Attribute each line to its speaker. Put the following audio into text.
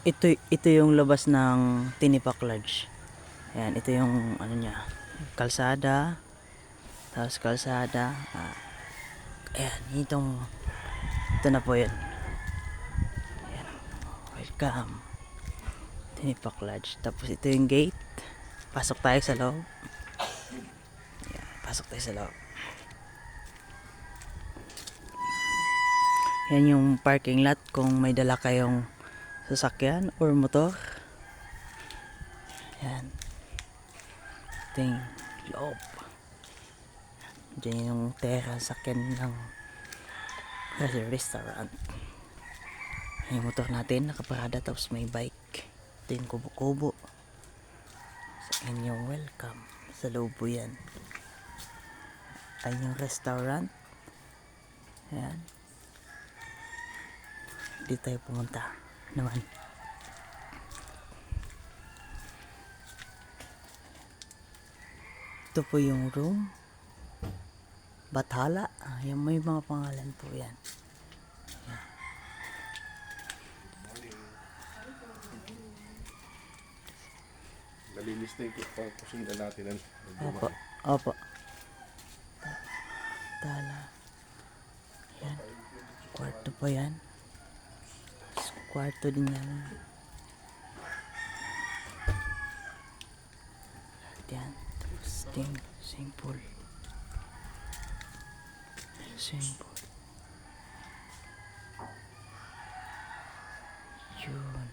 Speaker 1: Ito yung labas ng Tinipak Lodge. Ayan, ito yung ano niya, kalsada. Tapos kalsada. Ayan, ito na po yun. Ayan, welcome. Tinipak Lodge. Tapos ito yung gate. Pasok tayo sa loob. Ayan, pasok tayo sa loob. Yan yung parking lot kung may dala kayong sasakyan or motor. Yan. Ito yung loob. Diyan yung terrace sakyan ng restaurant. Yung motor natin nakaparada tapos may bike. Ito yung kubo-kubo. Sa inyong welcome. Sa loob po yan. Ayun yung restaurant. Ayan. Dito tayo pumunta naman. Ito po yung room. Bathala. Yan, may mga pangalan po yan. Ayan.
Speaker 2: Nalinis na yung kusina natin.
Speaker 1: Opo. Opo. Bathala. Ayan. Kwarto po yan. Kwarto din yan. Yan. Tapos simple. Simple. Yun.